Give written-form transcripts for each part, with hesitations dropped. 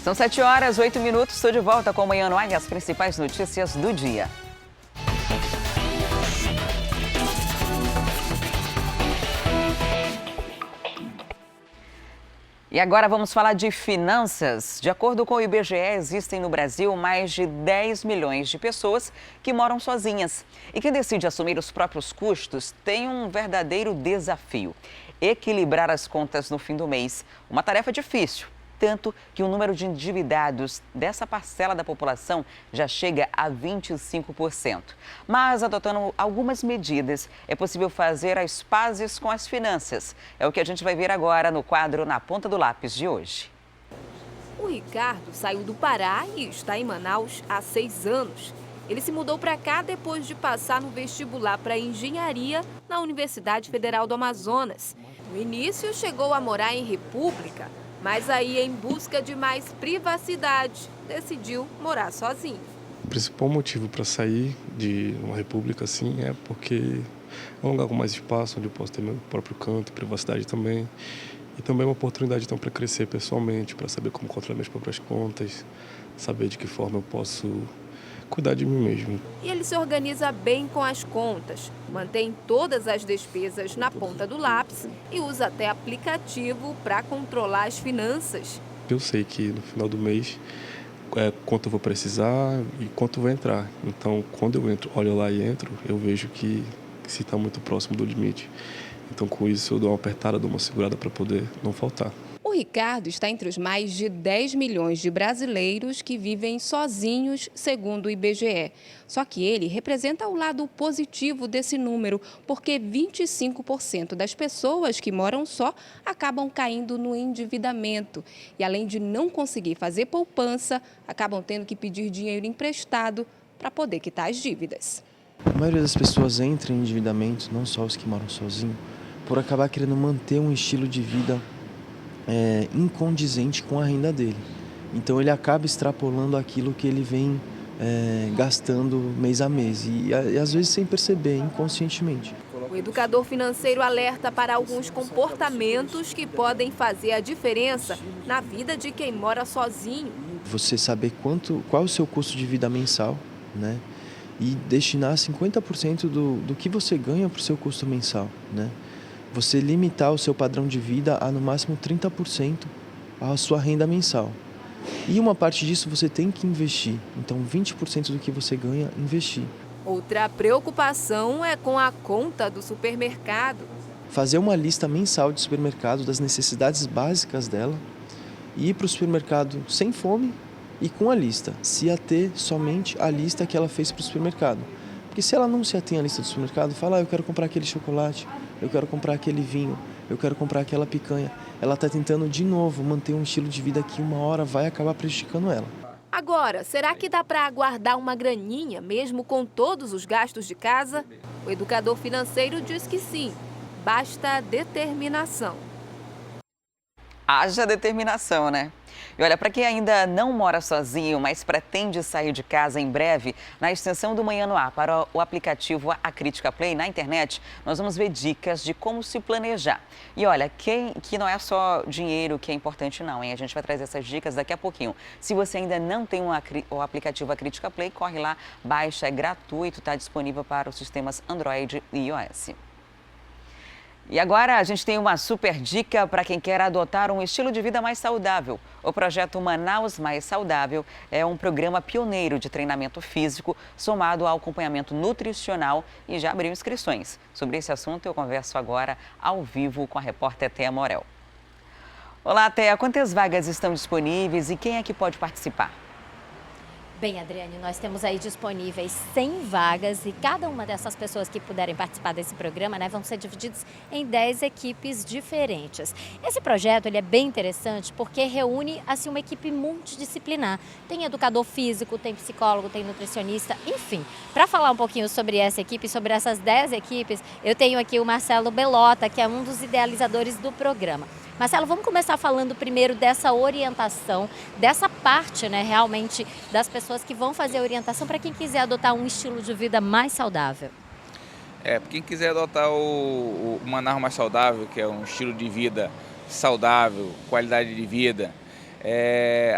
São 7h08, estou de volta com o Manhã no Ar e as principais notícias do dia. E agora vamos falar de finanças. De acordo com o IBGE, existem no Brasil mais de 10 milhões de pessoas que moram sozinhas. E quem decide assumir os próprios custos tem um verdadeiro desafio: equilibrar as contas no fim do mês. Uma tarefa difícil, tanto que o número de endividados dessa parcela da população já chega a 25%. Mas, adotando algumas medidas, é possível fazer as pazes com as finanças. É o que a gente vai ver agora no quadro Na Ponta do Lápis de hoje. O Ricardo saiu do Pará e está em Manaus há 6 anos. Ele se mudou para cá depois de passar no vestibular para engenharia na Universidade Federal do Amazonas. No início, chegou a morar em República, mas aí, em busca de mais privacidade, decidiu morar sozinho. O principal motivo para sair de uma república assim é porque é um lugar com mais espaço, onde eu posso ter meu próprio canto, privacidade também. E também uma oportunidade então para crescer pessoalmente, para saber como controlar minhas próprias contas, saber de que forma eu posso cuidar de mim mesmo. E ele se organiza bem com as contas, mantém todas as despesas na ponta do lápis e usa até aplicativo para controlar as finanças. Eu sei que no final do mês quanto eu vou precisar e quanto vai entrar. Então, quando eu entro, olho lá e entro, eu vejo que se está muito próximo do limite. Então, com isso, eu dou uma apertada, dou uma segurada para poder não faltar. O Ricardo está entre os mais de 10 milhões de brasileiros que vivem sozinhos, segundo o IBGE. Só que ele representa o lado positivo desse número, porque 25% das pessoas que moram só acabam caindo no endividamento. E além de não conseguir fazer poupança, acabam tendo que pedir dinheiro emprestado para poder quitar as dívidas. A maioria das pessoas entra em endividamento, não só os que moram sozinhos, por acabar querendo manter um estilo de vida incondizente com a renda dele. Então ele acaba extrapolando aquilo que ele vem gastando mês a mês e às vezes sem perceber, inconscientemente. O educador financeiro alerta para alguns comportamentos que podem fazer a diferença na vida de quem mora sozinho. Você saber qual é o seu custo de vida mensal, né? E destinar 50% do que você ganha para o seu custo mensal, né? Você limitar o seu padrão de vida a no máximo 30% a sua renda mensal. E uma parte disso você tem que investir. Então 20% do que você ganha, investir. Outra preocupação é com a conta do supermercado. Fazer uma lista mensal de supermercado das necessidades básicas dela e ir para o supermercado sem fome e com a lista. Se ater somente à lista que ela fez para o supermercado. Porque se ela não se atém à lista do supermercado, fala, eu quero comprar aquele chocolate, eu quero comprar aquele vinho, eu quero comprar aquela picanha. Ela está tentando de novo manter um estilo de vida que uma hora vai acabar prejudicando ela. Agora, será que dá para guardar uma graninha mesmo com todos os gastos de casa? O educador financeiro diz que sim, basta determinação. Haja determinação, né? E olha, para quem ainda não mora sozinho, mas pretende sair de casa em breve, na extensão do Manhã no Ar para o aplicativo A Crítica Play na internet, nós vamos ver dicas de como se planejar. E olha, que não é só dinheiro que é importante não, hein? A gente vai trazer essas dicas daqui a pouquinho. Se você ainda não tem o aplicativo A Crítica Play, corre lá, baixa, é gratuito, está disponível para os sistemas Android e iOS. E agora a gente tem uma super dica para quem quer adotar um estilo de vida mais saudável. O projeto Manaus Mais Saudável é um programa pioneiro de treinamento físico somado ao acompanhamento nutricional e já abriu inscrições. Sobre esse assunto eu converso agora ao vivo com a repórter Thea Morel. Olá, Thea, quantas vagas estão disponíveis e quem é que pode participar? Bem, Adriane, nós temos aí disponíveis 100 vagas e cada uma dessas pessoas que puderem participar desse programa, vão ser divididos em 10 equipes diferentes. Esse projeto ele é bem interessante porque reúne assim, uma equipe multidisciplinar. Tem educador físico, tem psicólogo, tem nutricionista, enfim. Para falar um pouquinho sobre essa equipe, sobre essas 10 equipes, eu tenho aqui o Marcelo Belota, que é um dos idealizadores do programa. Marcelo, vamos começar falando primeiro dessa orientação, dessa parte, realmente, das pessoas que vão fazer a orientação para quem quiser adotar um estilo de vida mais saudável. Para quem quiser adotar o Manaus Mais Saudável, que é um estilo de vida saudável, qualidade de vida,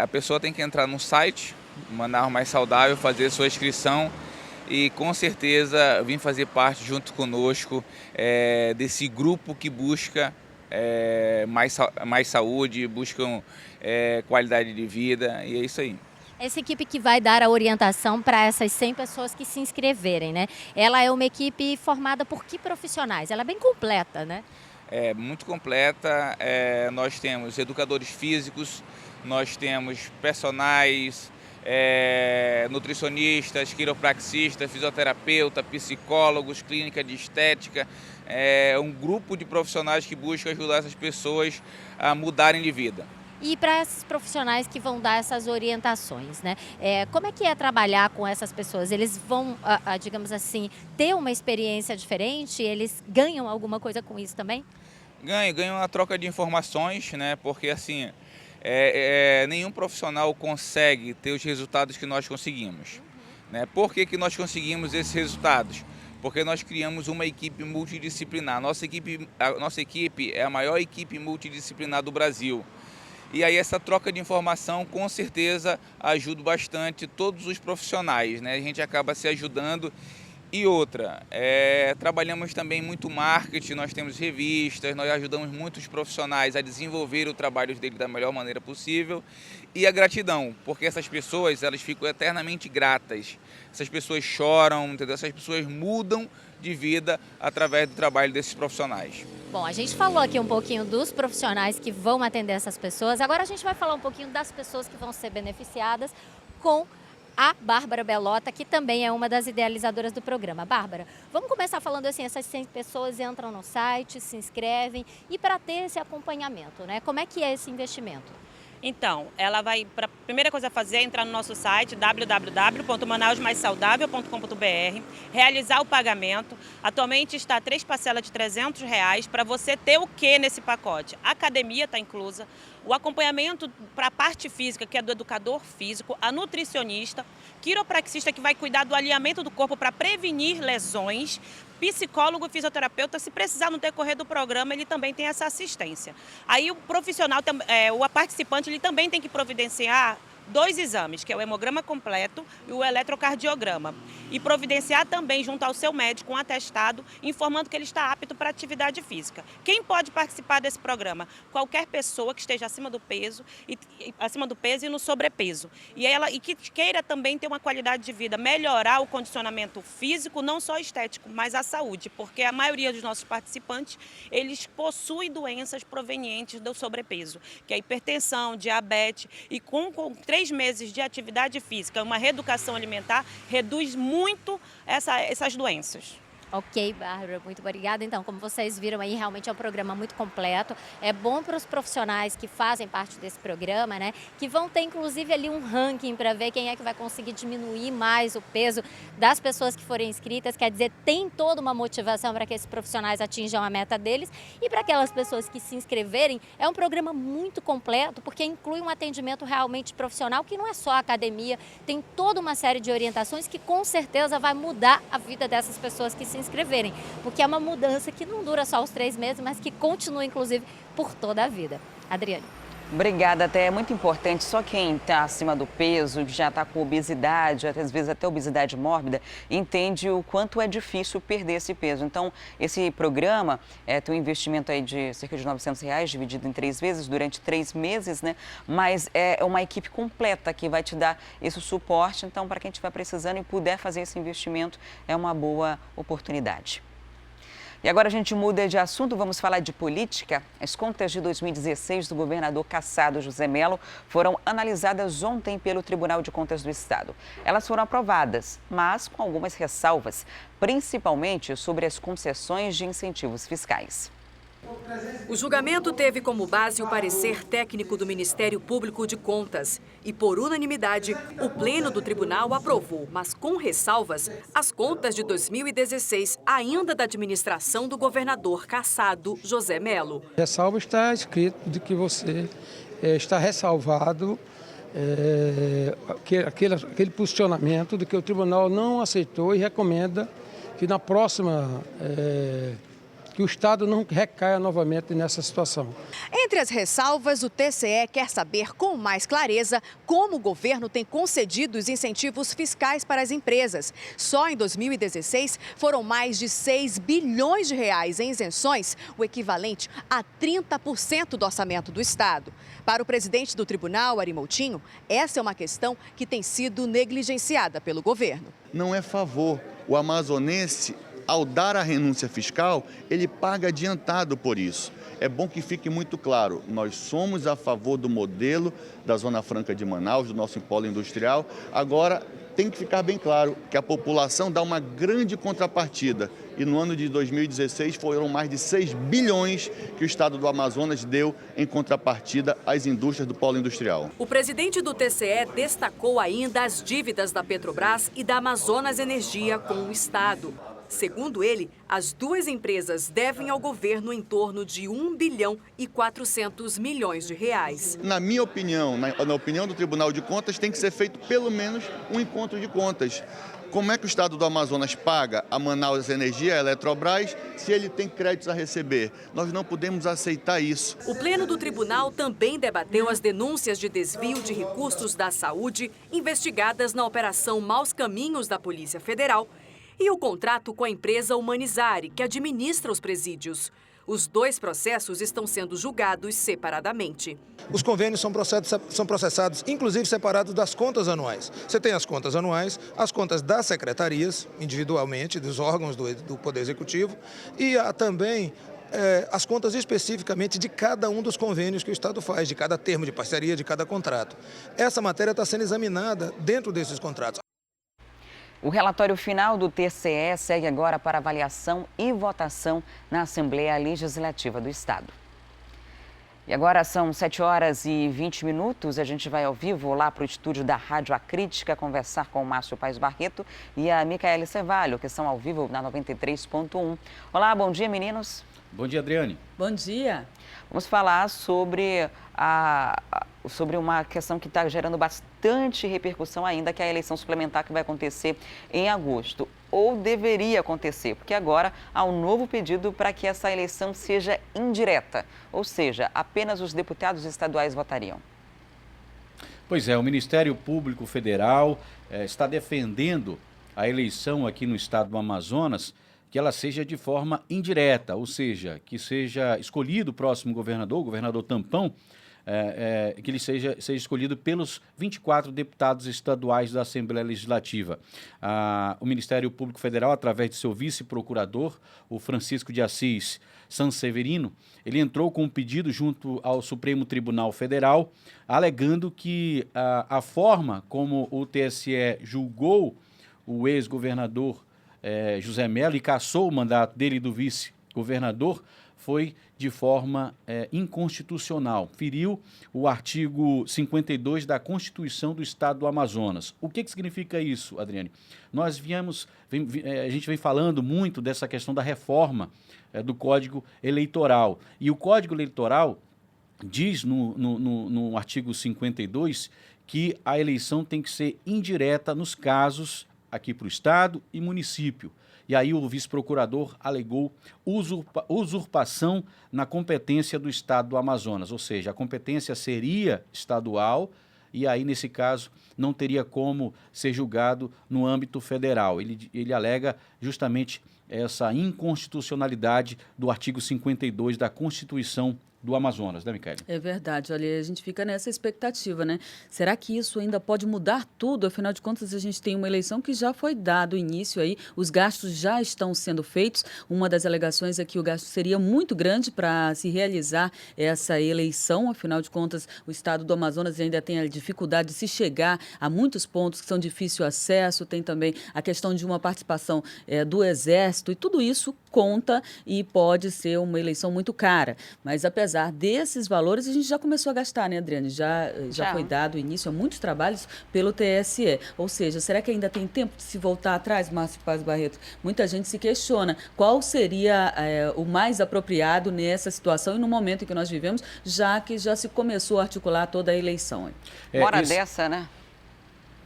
A pessoa tem que entrar no site, Manaus Mais Saudável, fazer sua inscrição e com certeza vir fazer parte junto conosco desse grupo que busca mais saúde, buscam qualidade de vida, e é isso aí. Essa equipe que vai dar a orientação para essas 100 pessoas que se inscreverem, né? Ela é uma equipe formada por que profissionais? Ela é bem completa, né? É muito completa, nós temos educadores físicos, nós temos personagens, nutricionistas, quiropraxistas, fisioterapeuta, psicólogos, clínica de estética, um grupo de profissionais que busca ajudar essas pessoas a mudarem de vida. E para esses profissionais que vão dar essas orientações, né? Como é que é trabalhar com essas pessoas? Eles vão, digamos assim, ter uma experiência diferente? Eles ganham alguma coisa com isso também? Ganham a troca de informações, né? Porque assim, nenhum profissional consegue ter os resultados que nós conseguimos. Né? Por que nós conseguimos esses resultados? Porque nós criamos uma equipe multidisciplinar. A nossa equipe é a maior equipe multidisciplinar do Brasil. E aí essa troca de informação com certeza ajuda bastante todos os profissionais, né? A gente acaba se ajudando. E outra, trabalhamos também muito marketing, nós temos revistas, nós ajudamos muitos profissionais a desenvolver o trabalho deles da melhor maneira possível. E a gratidão, porque essas pessoas, elas ficam eternamente gratas. Essas pessoas choram, entendeu? Essas pessoas mudam de vida através do trabalho desses profissionais. Bom, a gente falou aqui um pouquinho dos profissionais que vão atender essas pessoas. Agora a gente vai falar um pouquinho das pessoas que vão ser beneficiadas com a Bárbara Belota, que também é uma das idealizadoras do programa. Bárbara, vamos começar falando assim, essas 100 pessoas entram no site, se inscrevem e para ter esse acompanhamento, né? Como é que é esse investimento? Então, ela vai, a primeira coisa a fazer é entrar no nosso site www.manausmaissaudável.com.br, realizar o pagamento. Atualmente está 3 parcelas de R$300 para você ter o que nesse pacote? A academia está inclusa, o acompanhamento para a parte física, que é do educador físico, a nutricionista, quiropraxista que vai cuidar do alinhamento do corpo para prevenir lesões, psicólogo e fisioterapeuta, se precisar no decorrer do programa, ele também tem essa assistência. Aí o profissional, o participante, ele também tem que providenciar 2 exames, que é o hemograma completo e o eletrocardiograma. E providenciar também, junto ao seu médico, um atestado informando que ele está apto para atividade física. Quem pode participar desse programa? Qualquer pessoa que esteja acima do peso e no sobrepeso. E que queira também ter uma qualidade de vida, melhorar o condicionamento físico, não só estético, mas a saúde, porque a maioria dos nossos participantes, eles possuem doenças provenientes do sobrepeso, que é hipertensão, diabetes, e com 3 meses de atividade física, uma reeducação alimentar, reduz muito essas doenças. Ok, Bárbara, muito obrigada. Então, como vocês viram aí, realmente é um programa muito completo. É bom para os profissionais que fazem parte desse programa, né? Que vão ter, inclusive, ali um ranking para ver quem é que vai conseguir diminuir mais o peso das pessoas que forem inscritas. Quer dizer, tem toda uma motivação para que esses profissionais atinjam a meta deles. E para aquelas pessoas que se inscreverem, é um programa muito completo, porque inclui um atendimento realmente profissional, que não é só a academia, tem toda uma série de orientações que com certeza vai mudar a vida dessas pessoas que se inscreverem, porque é uma mudança que não dura só os 3 meses, mas que continua, inclusive, por toda a vida. Adriane. Obrigada, até é muito importante, só quem está acima do peso, que já está com obesidade, às vezes até obesidade mórbida, entende o quanto é difícil perder esse peso. Então, esse programa tem um investimento aí de cerca de R$900, dividido em 3 vezes, durante 3 meses, né? Mas é uma equipe completa que vai te dar esse suporte. Então, para quem estiver precisando e puder fazer esse investimento, é uma boa oportunidade. E agora a gente muda de assunto, vamos falar de política. As contas de 2016 do governador cassado José Mello foram analisadas ontem pelo Tribunal de Contas do Estado. Elas foram aprovadas, mas com algumas ressalvas, principalmente sobre as concessões de incentivos fiscais. O julgamento teve como base o parecer técnico do Ministério Público de Contas e, por unanimidade, o Pleno do Tribunal aprovou, mas com ressalvas, as contas de 2016, ainda da administração do governador cassado José Mello. Ressalva está escrito de que você está ressalvado aquele posicionamento de que o tribunal não aceitou e recomenda que na próxima que o Estado não recaia novamente nessa situação. Entre as ressalvas, o TCE quer saber com mais clareza como o governo tem concedido os incentivos fiscais para as empresas. Só em 2016 foram mais de 6 bilhões de reais em isenções, o equivalente a 30% do orçamento do Estado. Para o presidente do tribunal, Ari Moutinho, essa é uma questão que tem sido negligenciada pelo governo. Não é favor. O amazonense, ao dar a renúncia fiscal, ele paga adiantado por isso. É bom que fique muito claro, nós somos a favor do modelo da Zona Franca de Manaus, do nosso polo industrial. Agora, tem que ficar bem claro que a população dá uma grande contrapartida. E no ano de 2016 foram mais de 6 bilhões que o estado do Amazonas deu em contrapartida às indústrias do polo industrial. O presidente do TCE destacou ainda as dívidas da Petrobras e da Amazonas Energia com o estado. Segundo ele, as duas empresas devem ao governo em torno de 1 bilhão e 400 milhões de reais. Na minha opinião, na opinião do Tribunal de Contas, tem que ser feito pelo menos um encontro de contas. Como é que o estado do Amazonas paga a Manaus Energia, a Eletrobras, se ele tem créditos a receber? Nós não podemos aceitar isso. O Pleno do Tribunal também debateu as denúncias de desvio de recursos da saúde investigadas na Operação Maus Caminhos da Polícia Federal e o contrato com a empresa Humanizare, que administra os presídios. Os dois processos estão sendo julgados separadamente. Os convênios são processados, inclusive separados das contas anuais. Você tem as contas anuais, as contas das secretarias, individualmente, dos órgãos do Poder Executivo, e há também as contas especificamente de cada um dos convênios que o Estado faz, de cada termo de parceria, de cada contrato. Essa matéria está sendo examinada dentro desses contratos. O relatório final do TCE segue agora para avaliação e votação na Assembleia Legislativa do Estado. E agora são 7h20. A gente vai ao vivo lá para o estúdio da Rádio A Crítica conversar com o Márcio Paes Barreto e a Micaele Cevalho, que são ao vivo na 93.1. Olá, bom dia, meninos. Bom dia, Adriane. Bom dia. Vamos falar sobre uma questão que está gerando bastante repercussão ainda, que é a eleição suplementar que vai acontecer em agosto. Ou deveria acontecer, porque agora há um novo pedido para que essa eleição seja indireta, ou seja, apenas os deputados estaduais votariam. Pois é, o Ministério Público Federal está defendendo a eleição aqui no estado do Amazonas, que ela seja de forma indireta, ou seja, que seja escolhido o próximo governador, o governador Tampão, que ele seja escolhido pelos 24 deputados estaduais da Assembleia Legislativa. O Ministério Público Federal, através de seu vice-procurador, o Francisco de Assis Sanseverino, ele entrou com um pedido junto ao Supremo Tribunal Federal, alegando que a forma como o TSE julgou o ex-governador José Mello e cassou o mandato dele e do vice-governador foi de forma inconstitucional. Feriu o artigo 52 da Constituição do Estado do Amazonas. O que significa isso, Adriane? A gente vem falando muito dessa questão da reforma do Código Eleitoral. E o Código Eleitoral diz no artigo 52 que a eleição tem que ser indireta nos casos aqui para o Estado e município. E aí o vice-procurador alegou usurpação na competência do Estado do Amazonas, ou seja, a competência seria estadual e aí, nesse caso, não teria como ser julgado no âmbito federal. Ele alega justamente essa inconstitucionalidade do artigo 52 da Constituição do Amazonas, né, Micaele? É verdade, olha, a gente fica nessa expectativa, né? Será que isso ainda pode mudar tudo? Afinal de contas, a gente tem uma eleição que já foi dado início aí, os gastos já estão sendo feitos. Uma das alegações é que o gasto seria muito grande para se realizar essa eleição. Afinal de contas, o estado do Amazonas ainda tem a dificuldade de se chegar a muitos pontos que são de difícil acesso, tem também a questão de uma participação do Exército, e tudo isso conta e pode ser uma eleição muito cara. Mas apesar desses valores, a gente já começou a gastar, né, Adriane? Já foi dado início a muitos trabalhos pelo TSE. Ou seja, será que ainda tem tempo de se voltar atrás, Márcio Paes Barreto? Muita gente se questiona qual seria o mais apropriado nessa situação e no momento em que nós vivemos, já que já se começou a articular toda a eleição. Dessa, né?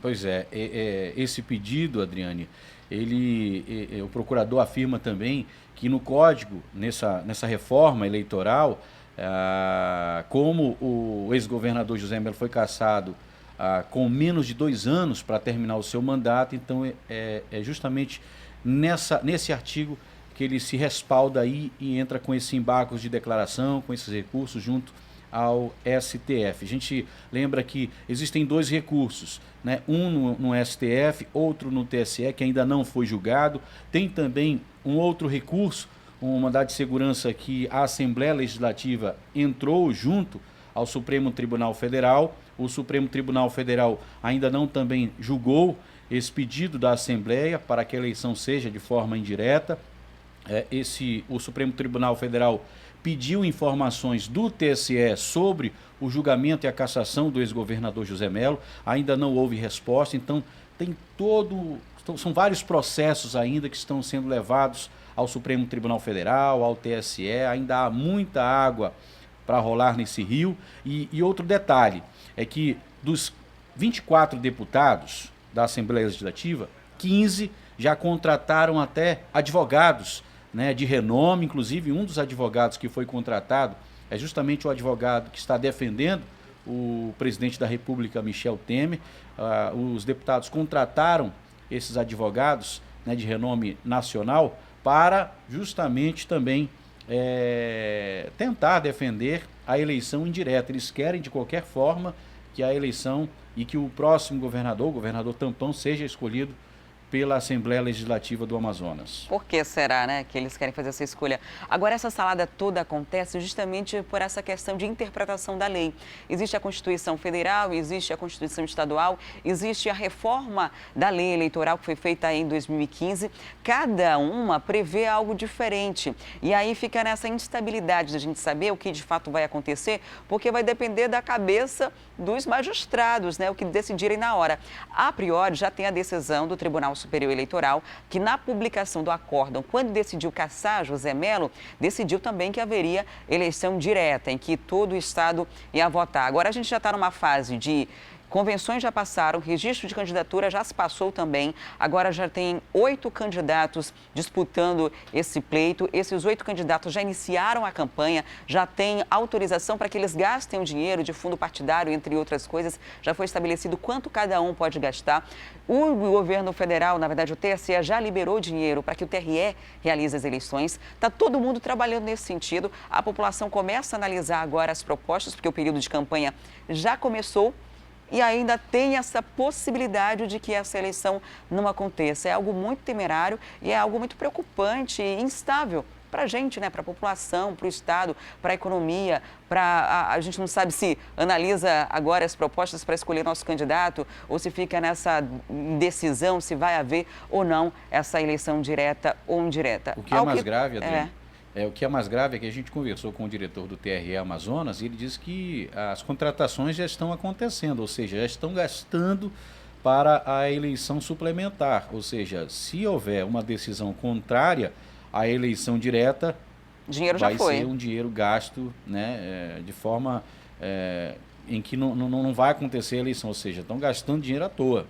Pois é, esse pedido, Adriane, o procurador afirma também que no Código, nessa reforma eleitoral, como o ex-governador José Melo foi cassado com menos de 2 anos para terminar o seu mandato, então é justamente nesse artigo que ele se respalda aí e entra com esse embargo de declaração, com esses recursos junto ao STF. A gente lembra que existem 2 recursos, né? Um no STF, outro no TSE, que ainda não foi julgado. Tem também um outro recurso, um mandado de segurança que a Assembleia Legislativa entrou junto ao Supremo Tribunal Federal. O Supremo Tribunal Federal ainda não também julgou esse pedido da Assembleia para que a eleição seja de forma indireta. O Supremo Tribunal Federal pediu informações do TSE sobre o julgamento e a cassação do ex-governador José Melo. Ainda não houve resposta, então são vários processos ainda que estão sendo levados ao Supremo Tribunal Federal, ao TSE. Ainda há muita água para rolar nesse rio. E outro detalhe é que dos 24 deputados da Assembleia Legislativa, 15 já contrataram até advogados, né, de renome. Inclusive, um dos advogados que foi contratado é justamente o advogado que está defendendo o presidente da República, Michel Temer. Os deputados contrataram esses advogados, né, de renome nacional para justamente também tentar defender a eleição indireta. Eles querem, de qualquer forma, que a eleição e que o próximo governador, o governador tampão, seja escolhido pela Assembleia Legislativa do Amazonas. Por que será, né, que eles querem fazer essa escolha? Agora, essa salada toda acontece justamente por essa questão de interpretação da lei. Existe a Constituição Federal, existe a Constituição Estadual, existe a reforma da lei eleitoral que foi feita em 2015. Cada uma prevê algo diferente. E aí fica nessa instabilidade de a gente saber o que de fato vai acontecer, porque vai depender da cabeça dos magistrados, né, o que decidirem na hora. A priori, já tem a decisão do Tribunal Superior Eleitoral, que na publicação do acórdão, quando decidiu cassar José Melo, decidiu também que haveria eleição direta, em que todo o Estado ia votar. Agora a gente já está numa fase de convenções já passaram, registro de candidatura já se passou também. Agora já tem 8 candidatos disputando esse pleito. Esses 8 candidatos já iniciaram a campanha, já tem autorização para que eles gastem o dinheiro de fundo partidário, entre outras coisas. Já foi estabelecido quanto cada um pode gastar. O governo federal, na verdade o TSE, já liberou dinheiro para que o TRE realize as eleições. Está todo mundo trabalhando nesse sentido. A população começa a analisar agora as propostas, porque o período de campanha já começou. E ainda tem essa possibilidade de que essa eleição não aconteça. É algo muito temerário e é algo muito preocupante e instável para a gente, né? Para a população, para o Estado, para a economia. A gente não sabe se analisa agora as propostas para escolher nosso candidato ou se fica nessa indecisão se vai haver ou não essa eleição direta ou indireta. O que é mais grave, Adriana? O que é mais grave é que a gente conversou com o diretor do TRE Amazonas e ele disse que as contratações já estão acontecendo, ou seja, já estão gastando para a eleição suplementar. Ou seja, se houver uma decisão contrária à eleição direta, dinheiro já vai ser um dinheiro gasto, né, de forma em que não vai acontecer a eleição, ou seja, estão gastando dinheiro à toa.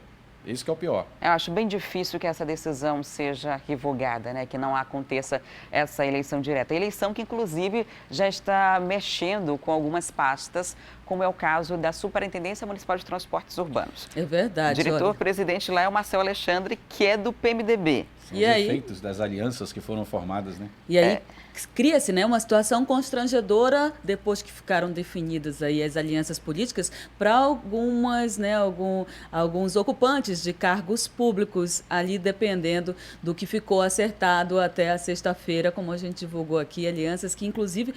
Esse que é o pior. Eu acho bem difícil que essa decisão seja revogada, né? Que não aconteça essa eleição direta. Eleição que, inclusive, já está mexendo com algumas pastas, como é o caso da Superintendência Municipal de Transportes Urbanos. É verdade. O diretor-presidente lá é o Marcel Alexandre, que é do PMDB. São os efeitos das alianças que foram formadas, né? E aí cria-se, né, uma situação constrangedora depois que ficaram definidas aí as alianças políticas para algumas, né, alguns ocupantes de cargos públicos ali, dependendo do que ficou acertado até a sexta-feira, como a gente divulgou aqui, alianças que inclusive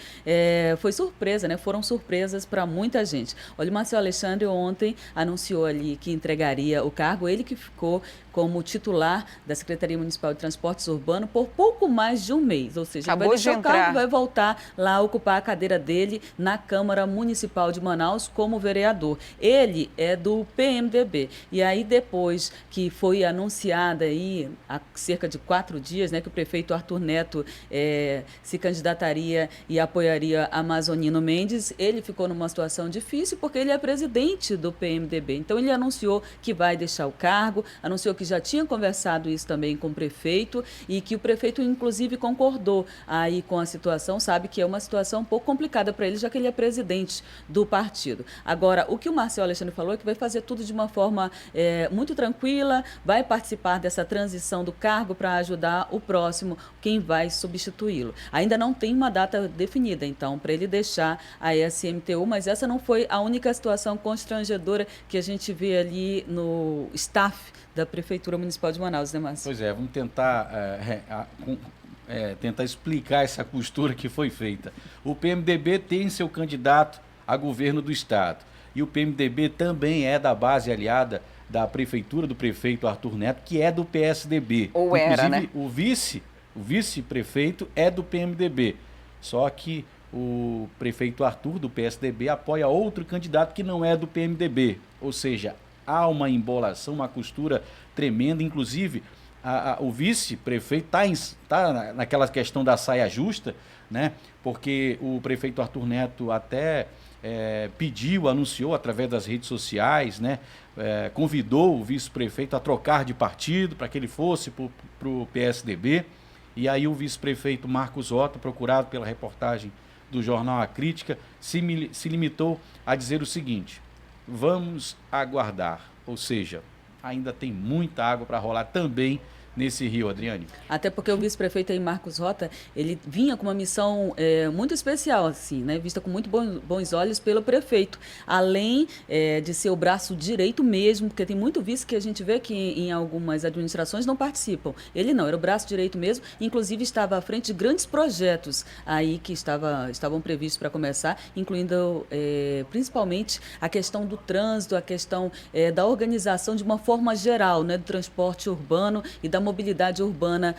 foi surpresa, né, foram surpresas para muita gente. Olha, o Marcel Alexandre ontem anunciou ali que entregaria o cargo, ele que ficou como titular da Secretaria Municipal de Transportes Urbanos por pouco mais de um mês, ou seja, vai deixar o cargo, vai voltar lá a ocupar a cadeira dele na Câmara Municipal de Manaus como vereador. Ele é do PMDB. E aí, depois que foi anunciada aí, há cerca de 4 dias, né, que o prefeito Arthur Neto se candidataria e apoiaria Amazonino Mendes, ele ficou numa situação difícil porque ele é presidente do PMDB. Então, ele anunciou que vai deixar o cargo, anunciou que já tinha conversado isso também com o prefeito prefeito e que o prefeito, inclusive, concordou aí com a situação, sabe que é uma situação um pouco complicada para ele, já que ele é presidente do partido. Agora, o que o Marcelo Alexandre falou é que vai fazer tudo de uma forma muito tranquila, vai participar dessa transição do cargo para ajudar o próximo, quem vai substituí-lo. Ainda não tem uma data definida, então, para ele deixar a SMTU, mas essa não foi a única situação constrangedora que a gente vê ali no staff da Prefeitura Municipal de Manaus, né, Márcio? Pois é, vamos tentar, tentar explicar essa costura que foi feita. O PMDB tem seu candidato a governo do Estado. E o PMDB também é da base aliada da Prefeitura, do prefeito Arthur Neto, que é do PSDB. Ou era, né? O vice-prefeito é do PMDB. Só que o prefeito Arthur, do PSDB, apoia outro candidato que não é do PMDB. Ou seja, há uma embolação, uma costura tremenda. Inclusive, o vice-prefeito está naquela questão da saia justa, né? Porque o prefeito Arthur Neto até anunciou através das redes sociais, né? Convidou o vice-prefeito a trocar de partido para que ele fosse para o PSDB. E aí o vice-prefeito Marcos Rota, procurado pela reportagem do jornal A Crítica, se limitou a dizer o seguinte: vamos aguardar, ou seja, ainda tem muita água para rolar também nesse rio, Adriane. Até porque o vice-prefeito aí, Marcos Rota, ele vinha com uma missão muito especial, assim, né? Vista com muito bons olhos pelo prefeito. Além de ser o braço direito mesmo, porque tem muito vice que a gente vê que em algumas administrações não participam. Ele não, era o braço direito mesmo, inclusive estava à frente de grandes projetos aí que estavam previstos para começar, incluindo principalmente a questão do trânsito, a questão da organização de uma forma geral, né? Do transporte urbano e da mobilidade urbana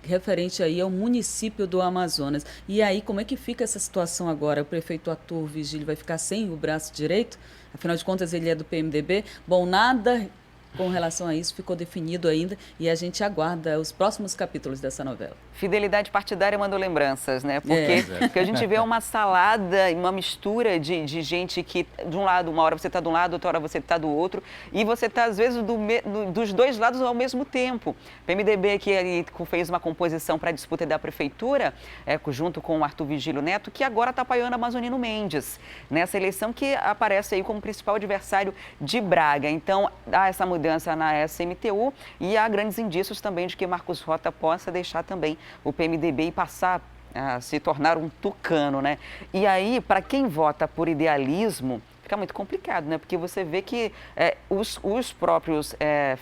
referente aí ao município do Amazonas. E aí, como é que fica essa situação agora? O prefeito Arthur Vigílio vai ficar sem o braço direito? Afinal de contas, ele é do PMDB. Bom, nada com relação a isso ficou definido ainda e a gente aguarda os próximos capítulos dessa novela. Fidelidade partidária mandou lembranças, né? Porque a gente vê uma salada, uma mistura de gente que, de um lado, uma hora você está de um lado, outra hora você está do outro, e você está, às vezes, dos dois lados ao mesmo tempo. O PMDB que fez uma composição para a disputa da prefeitura, junto com o Arthur Vigílio Neto, que agora está apoiando Amazonino Mendes, nessa eleição que aparece aí como principal adversário de Braga. Então, há essa mudança na SMTU e há grandes indícios também de que Marcos Rota possa deixar também o PMDB e passar a se tornar um tucano, né? E aí, para quem vota por idealismo, fica muito complicado, né? Porque você vê que os próprios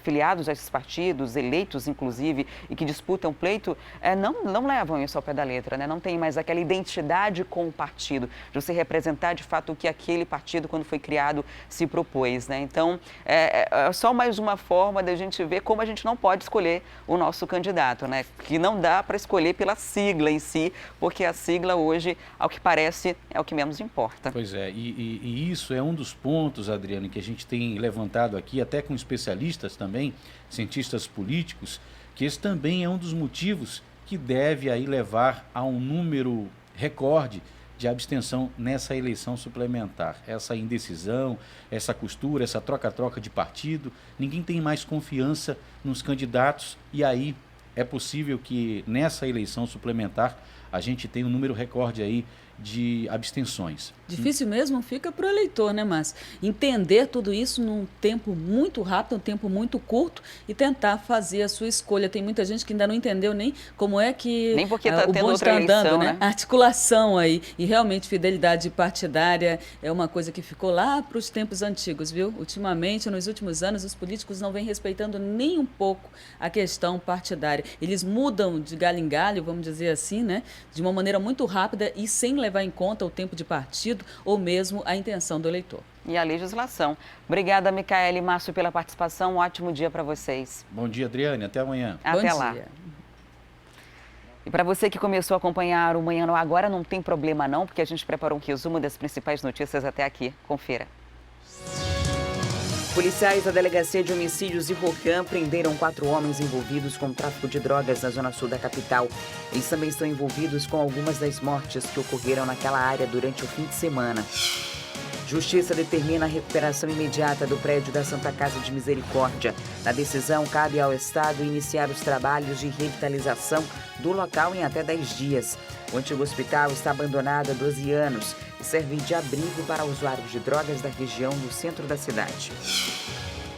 filiados a esses partidos, eleitos inclusive, e que disputam pleito, não levam isso ao pé da letra, né? Não tem mais aquela identidade com o partido, de você representar de fato o que aquele partido, quando foi criado, se propôs, né? Então, é só mais uma forma da gente ver como a gente não pode escolher o nosso candidato, né? Que não dá para escolher pela sigla em si, porque a sigla hoje, ao que parece, é o que menos importa. Pois é, e isso é um dos pontos, Adriane, que a gente tem levantado aqui, até com especialistas também, cientistas políticos, que esse também é um dos motivos que deve aí levar a um número recorde de abstenção nessa eleição suplementar. Essa indecisão, essa costura, essa troca-troca de partido, ninguém tem mais confiança nos candidatos e aí é possível que nessa eleição suplementar a gente tenha um número recorde aí de abstenções. Difícil mesmo fica para o eleitor, né, Márcio? Entender tudo isso num tempo muito rápido, um tempo muito curto e tentar fazer a sua escolha. Tem muita gente que ainda não entendeu nem como é que nem porque tá o bonde está andando, né? A articulação aí. E realmente fidelidade partidária é uma coisa que ficou lá para os tempos antigos, viu? Ultimamente, nos últimos anos, os políticos não vêm respeitando nem um pouco a questão partidária. Eles mudam de galho em galho, vamos dizer assim, né? De uma maneira muito rápida e sem levar em conta o tempo de partido ou mesmo a intenção do eleitor. E a legislação. Obrigada, Micaele e Márcio, pela participação. Um ótimo dia para vocês. Bom dia, Adriane. Até amanhã. Até lá. E para você que começou a acompanhar o Manhã no Agora, não tem problema não, porque a gente preparou um resumo das principais notícias até aqui. Confira. Policiais da Delegacia de Homicídios de Rocan prenderam 4 homens envolvidos com tráfico de drogas na zona sul da capital. Eles também estão envolvidos com algumas das mortes que ocorreram naquela área durante o fim de semana. Justiça determina a recuperação imediata do prédio da Santa Casa de Misericórdia. Na decisão, cabe ao Estado iniciar os trabalhos de revitalização do local em até 10 dias. O antigo hospital está abandonado há 12 anos e serve de abrigo para usuários de drogas da região no centro da cidade.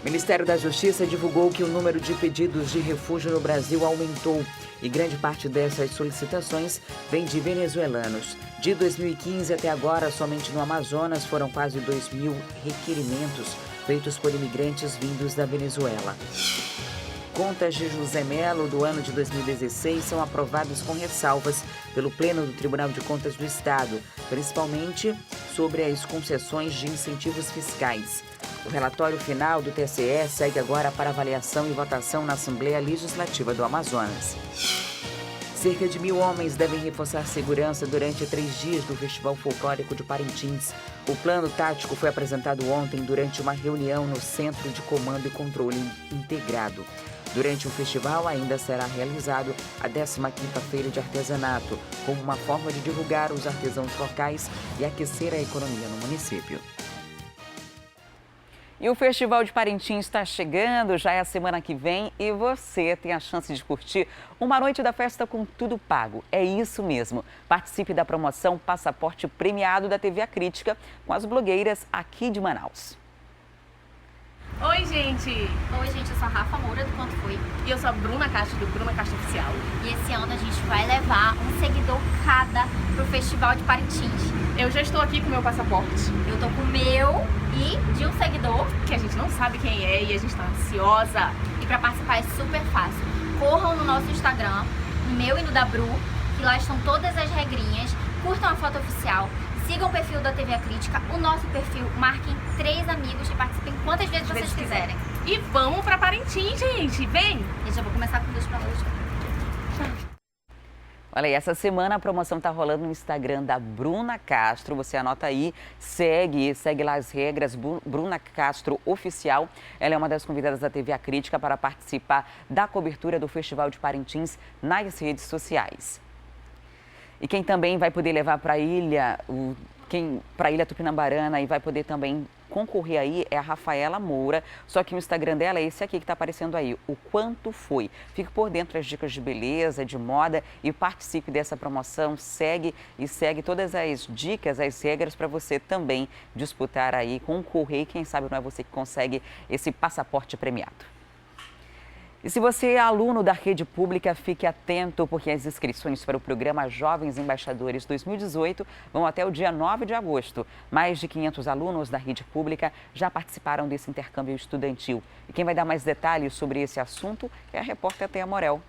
O Ministério da Justiça divulgou que o número de pedidos de refúgio no Brasil aumentou e grande parte dessas solicitações vem de venezuelanos. De 2015 até agora, somente no Amazonas foram quase 2.000 requerimentos feitos por imigrantes vindos da Venezuela. Contas de José Melo do ano de 2016 são aprovadas com ressalvas pelo Pleno do Tribunal de Contas do Estado, principalmente sobre as concessões de incentivos fiscais. O relatório final do TCE segue agora para avaliação e votação na Assembleia Legislativa do Amazonas. Cerca de 1.000 homens devem reforçar segurança durante 3 dias do Festival Folclórico de Parintins. O plano tático foi apresentado ontem durante uma reunião no Centro de Comando e Controle Integrado. Durante o festival ainda será realizado a 15ª Feira de Artesanato, como uma forma de divulgar os artesãos locais e aquecer a economia no município. E o Festival de Parintins está chegando, já é a semana que vem, e você tem a chance de curtir uma noite da festa com tudo pago. É isso mesmo. Participe da promoção Passaporte Premiado da TV A Crítica com as blogueiras aqui de Manaus. Oi, gente! Oi, gente, eu sou a Rafa Moura, do Quanto Foi. E eu sou a Bruna Castro, do Bruna Castro Oficial. E esse ano a gente vai levar um seguidor cada pro Festival de Parintins. Eu já estou aqui com o meu passaporte. Eu tô com o meu e de um seguidor. Que a gente não sabe quem é e a gente tá ansiosa. E pra participar é super fácil. Corram no nosso Instagram, no meu e no da Bru, que lá estão todas as regrinhas. Curtam a foto oficial. Sigam o perfil da TV A Crítica, o nosso perfil, marquem 3 amigos e participem quantas vezes vocês quiserem. E vamos pra Parintins, gente! Vem! Eu já vou começar com 2 palavras. Olha aí, essa semana a promoção está rolando no Instagram da Bruna Castro. Você anota aí, segue lá as regras, Bruna Castro Oficial. Ela é uma das convidadas da TV A Crítica para participar da cobertura do Festival de Parintins nas redes sociais. E quem também vai poder levar para a ilha Tupinambarana e vai poder também concorrer aí é a Rafaela Moura, só que o Instagram dela é esse aqui que está aparecendo aí, o Quanto Foi. Fique por dentro das dicas de beleza, de moda e participe dessa promoção, segue todas as dicas, as regras para você também disputar aí, concorrer e quem sabe não é você que consegue esse passaporte premiado. E se você é aluno da rede pública, fique atento, porque as inscrições para o programa Jovens Embaixadores 2018 vão até o dia 9 de agosto. Mais de 500 alunos da rede pública já participaram desse intercâmbio estudantil. E quem vai dar mais detalhes sobre esse assunto é a repórter Thea Morel.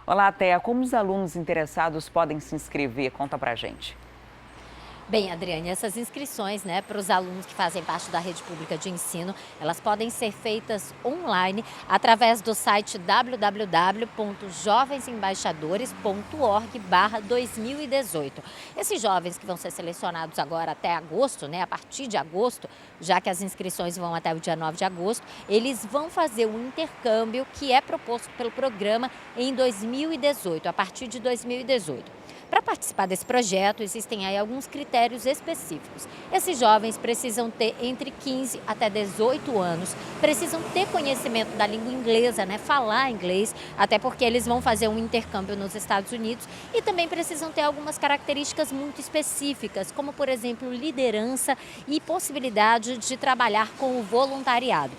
Olá, Thea, como os alunos interessados podem se inscrever? Conta pra gente. Bem, Adriane, essas inscrições, para os alunos que fazem parte da rede pública de ensino, elas podem ser feitas online através do site www.jovensembaixadores.org/2018. Esses jovens que vão ser selecionados agora até agosto, a partir de agosto, já que as inscrições vão até o dia 9 de agosto, eles vão fazer um intercâmbio que é proposto pelo programa em 2018, a partir de 2018. Para participar desse projeto, existem aí alguns critérios específicos. Esses jovens precisam ter entre 15 até 18 anos, precisam ter conhecimento da língua inglesa, falar inglês, até porque eles vão fazer um intercâmbio nos Estados Unidos e também precisam ter algumas características muito específicas, como, por exemplo, liderança e possibilidade de trabalhar com o voluntariado.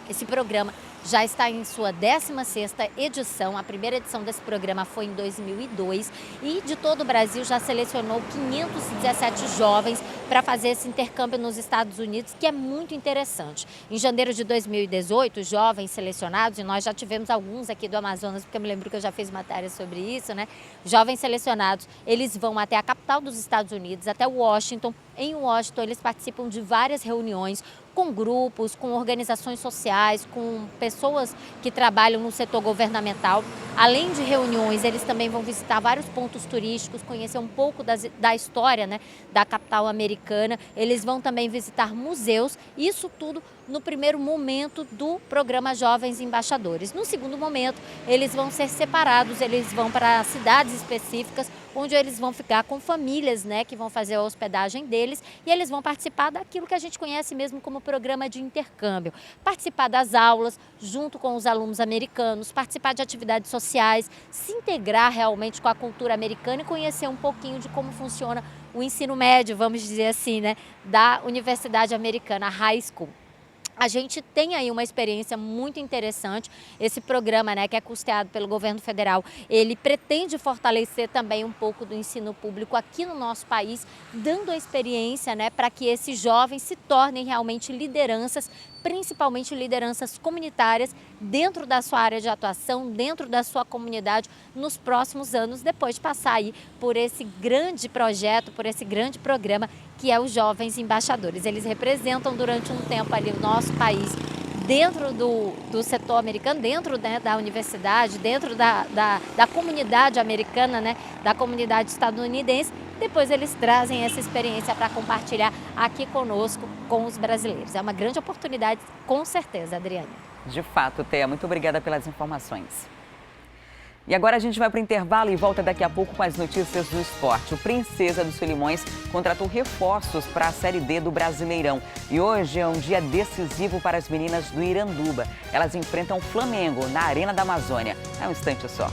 Esse programa já está em sua 16ª edição. A primeira edição desse programa foi em 2002 e de todo o Brasil já selecionou 517 jovens para fazer esse intercâmbio nos Estados Unidos, que é muito interessante. Em janeiro de 2018, jovens selecionados, e nós já tivemos alguns aqui do Amazonas, porque eu me lembro que eu já fiz matéria sobre isso, Jovens selecionados, eles vão até a capital dos Estados Unidos, até Washington. Em Washington, eles participam de várias reuniões com grupos, com organizações sociais, com pessoas que trabalham no setor governamental. Além de reuniões, eles também vão visitar vários pontos turísticos, conhecer um pouco da história da capital americana. Eles vão também visitar museus, isso tudo no primeiro momento do programa Jovens Embaixadores. No segundo momento, eles vão ser separados, eles vão para cidades específicas, onde eles vão ficar com famílias, né, que vão fazer a hospedagem deles, e eles vão participar daquilo que a gente conhece mesmo como programa de intercâmbio. Participar das aulas junto com os alunos americanos, participar de atividades sociais, se integrar realmente com a cultura americana e conhecer um pouquinho de como funciona o ensino médio, vamos dizer assim, né, da Universidade Americana High School. A gente tem aí uma experiência muito interessante. Esse programa, né, que é custeado pelo governo federal, ele pretende fortalecer também um pouco do ensino público aqui no nosso país, dando a experiência, né, para que esses jovens se tornem realmente lideranças, principalmente lideranças comunitárias dentro da sua área de atuação, dentro da sua comunidade, nos próximos anos, depois de passar aí por esse grande projeto, por esse grande programa que é os Jovens Embaixadores. Eles representam durante um tempo ali o nosso país dentro do setor americano, dentro, né, da universidade, dentro da comunidade americana, né, da comunidade estadunidense. Depois eles trazem essa experiência para compartilhar aqui conosco, com os brasileiros. É uma grande oportunidade, com certeza, Adriane. De fato, Thea, muito obrigada pelas informações. E agora a gente vai para o intervalo e volta daqui a pouco com as notícias do esporte. O Princesa dos Solimões contratou reforços para a Série D do Brasileirão. E hoje é um dia decisivo para as meninas do Iranduba. Elas enfrentam o Flamengo na Arena da Amazônia. É um instante só.